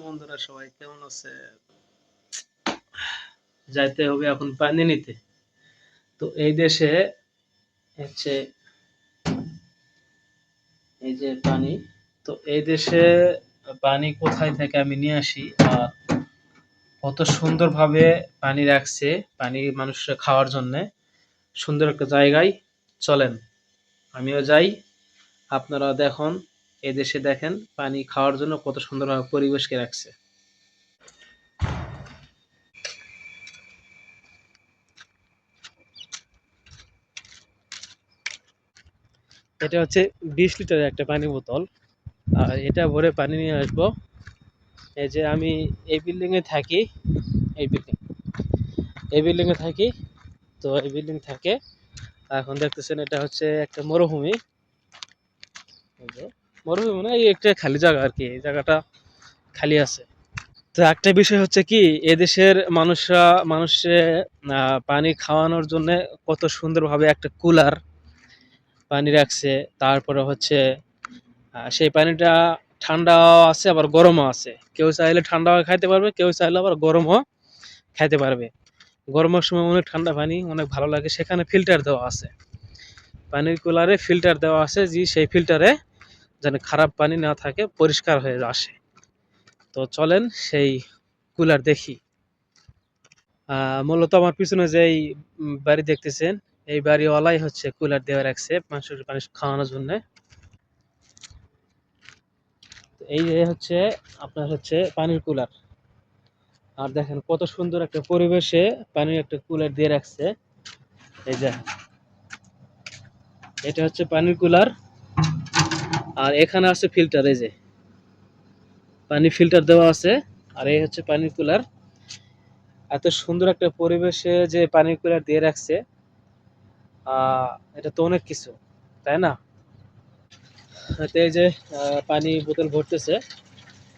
বন্ধুরা সবাই কেমন আছে? যাইতে হবে এখন পানি নিতে। তো এই দেশে হচ্ছে এই যে পানি, তো এই দেশে পানি কোথায় থেকে আমি নিয়ে আসি আর কত সুন্দরভাবে পানি রাখছে, পানি মানুষরা খাওয়ার জন্য সুন্দর একটা জায়গায়। চলেন আমিও যাই, আপনারা দেখুন। এই দেশে দেখেন পানি খাওয়ার জন্য কত সুন্দরভাবে পরিবেশকে রাখছে। এটা হচ্ছে 20 লিটারের একটা পানি বোতল, আর এটা ভরে পানি নিয়ে আসবো। এই যে আমি এই বিল্ডিং এ থাকি, এই বিল্ডিং এই বিল্ডিং এ থাকি। তো এই বিল্ডিং থাকে, এখন দেখতেছেন এটা হচ্ছে একটা মরুভূমি। এই যে মরুভূমি না, এই একটা খালি জায়গা আর কি, এই জায়গাটা খালি আছে। তো একটা বিষয় হচ্ছে কি, এদেশের মানুষরা মানুষে পানি খাওয়ানোর জন্য কত সুন্দরভাবে একটা কুলার পানি রাখছে। তারপরে হচ্ছে সেই পানিটা ঠান্ডাও আছে আবার গরমও আছে। কেউ চাইলে ঠান্ডাও খাইতে পারবে, কেউ চাইলে আবার গরমও খাইতে পারবে। গরমের সময় অনেক ঠান্ডা পানি অনেক ভালো লাগে, সেখানে ফিল্টার দেওয়া আছে। পানির কুলারে ফিল্টার দেওয়া আছে, যে সেই ফিল্টারে যেন খারাপ পানি না থাকে, পরিষ্কার হয়ে আসে। তো চলেন সেই কুলার দেখি। মূলত আমার পিছনে যেই বাড়ি দেখতেছেন, এই বাড়িওয়ালাই হচ্ছে কুলার দেওয়া রাখছে মানুষের পানি খাওয়ানোর জন্য। এই যে হচ্ছে আপনার হচ্ছে পানির কুলার, আর দেখেন কত সুন্দর একটা পরিবেশে পানির একটা কুলার দিয়ে রাখছে। এই যে এটা হচ্ছে পানির কুলার, আর এখানে আছে ফিল্টার। এই যে পানি ফিল্টার দেওয়া আছে, আর এই হচ্ছে পানির কুলার। এত সুন্দর একটা পরিবেশে যে পানির কুলার দিয়ে রাখছে, এটা তো অনেক কিছু, তাই না? তো এই যে পানি বোতল ভরতেছে।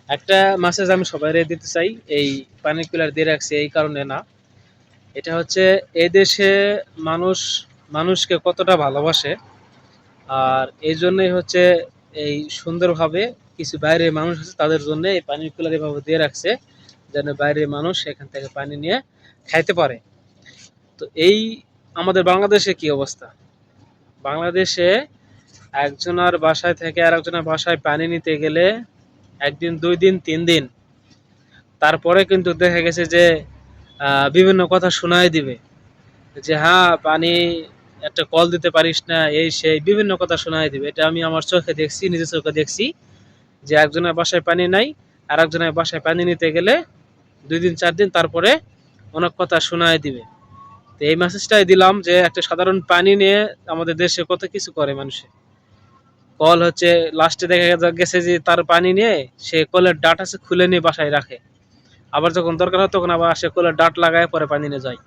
একটা মেসেজ আমি সবাই দিতে চাই, এই পানির কুলার দিয়ে রাখছে এই কারণে না, এটা হচ্ছে এই দেশে মানুষ মানুষকে কতটা ভালোবাসে। আর এই জন্যই হচ্ছে এই সুন্দরভাবে কিছু বাইরের মানুষ আছে, তাদের জন্য এই পানির কুলার এভাবে দিয়ে রাখছে, যেন বাইরের মানুষ এখান থেকে পানি নিয়ে খাইতে পারে। তো এই আমাদের বাংলাদেশে কি অবস্থা? বাংলাদেশে একজনের বাসায় থেকে আর একজনের বাসায় পানি নিতে গেলে একদিন, 2 দিন, 3 দিন, তারপরে কিন্তু দেখা গেছে যে বিভিন্ন কথা শোনায় দিবে, যে হ্যাঁ পানি একটা কল দিতে পারিস না, এই সেই বিভিন্ন কথা শোনায় দিবে। এটা আমি আমার চোখে দেখছি, নিজের চোখে দেখছি, যে একজনের বাসায় পানি নাই, আর একজনের বাসায় পানি নিতে গেলে 2 দিন, 4 দিন তারপরে অনেক কথা শোনায় দিবে। তো এই মেসেজটাই দিলাম, যে একটা সাধারণ পানি নিয়ে আমাদের দেশে কত কিছু করে মানুষে। কল হচ্ছে লাস্টে দেখা গেছে যে তার পানি নিয়ে সে কলের ডাট আছে খুলে নিয়ে বাসায় রাখে, আবার যখন দরকার হয় তখন আবার সে কলের ডাট লাগায় পরে পানি নিয়ে যায়।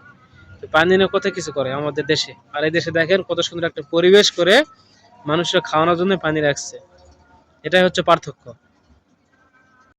পানি নিয়ে কত কিছু করে আমাদের দেশে, আর এই দেশে দেখেন কত সুন্দর একটা পরিবেশ করে মানুষের খাওয়ানোর জন্য পানি রাখছে। এটাই হচ্ছে পার্থক্য।